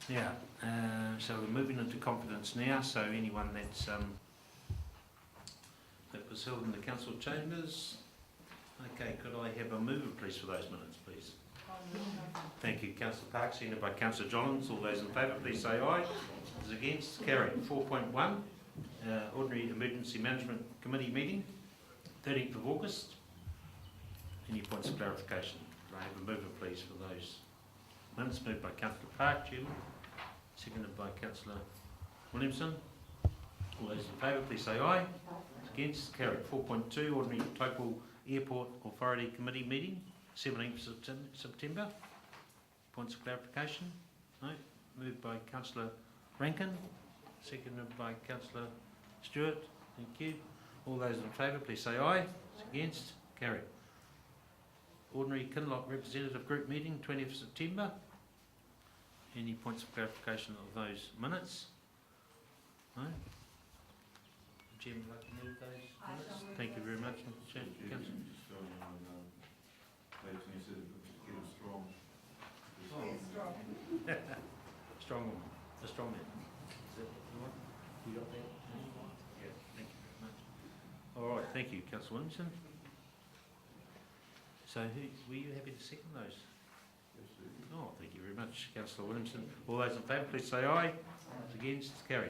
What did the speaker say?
Yeah, so we're moving into confidence now, so anyone that's that was held in the council chambers. Okay, could I have a mover please for those minutes, please? Thank you, Councillor Park, seconded by Councillor Johns. All those in favour, please say aye. Those against, carried. 4.1, Ordinary Emergency Management Committee meeting, 13th of August. Any points of clarification? Could I have a mover please for those minutes? Moved by Councillor Park, Chairman, seconded by Councillor Williamson. All those in favour, please say aye. Against, carried. 4.2, Ordinary Taupo Airport Authority Committee meeting, 17th September. Points of clarification? No. Moved by Councillor Rankin, seconded by Councillor Stewart. Thank you. All those in favour, please say aye. Against, carried. Ordinary Kinloch Representative Group meeting, 20th September. Any points of clarification of those minutes? No? Chairman, would like to move those minutes? Thank you very much, Mr. Chairman. Strong woman. A strong man. Is that the one? You got that? Yeah, thank you very much. All right, thank you, Councillor Williamson. So were you happy to second those? Oh, thank you very much, Councillor Williamson. All those in favour, please say aye. Against, carried.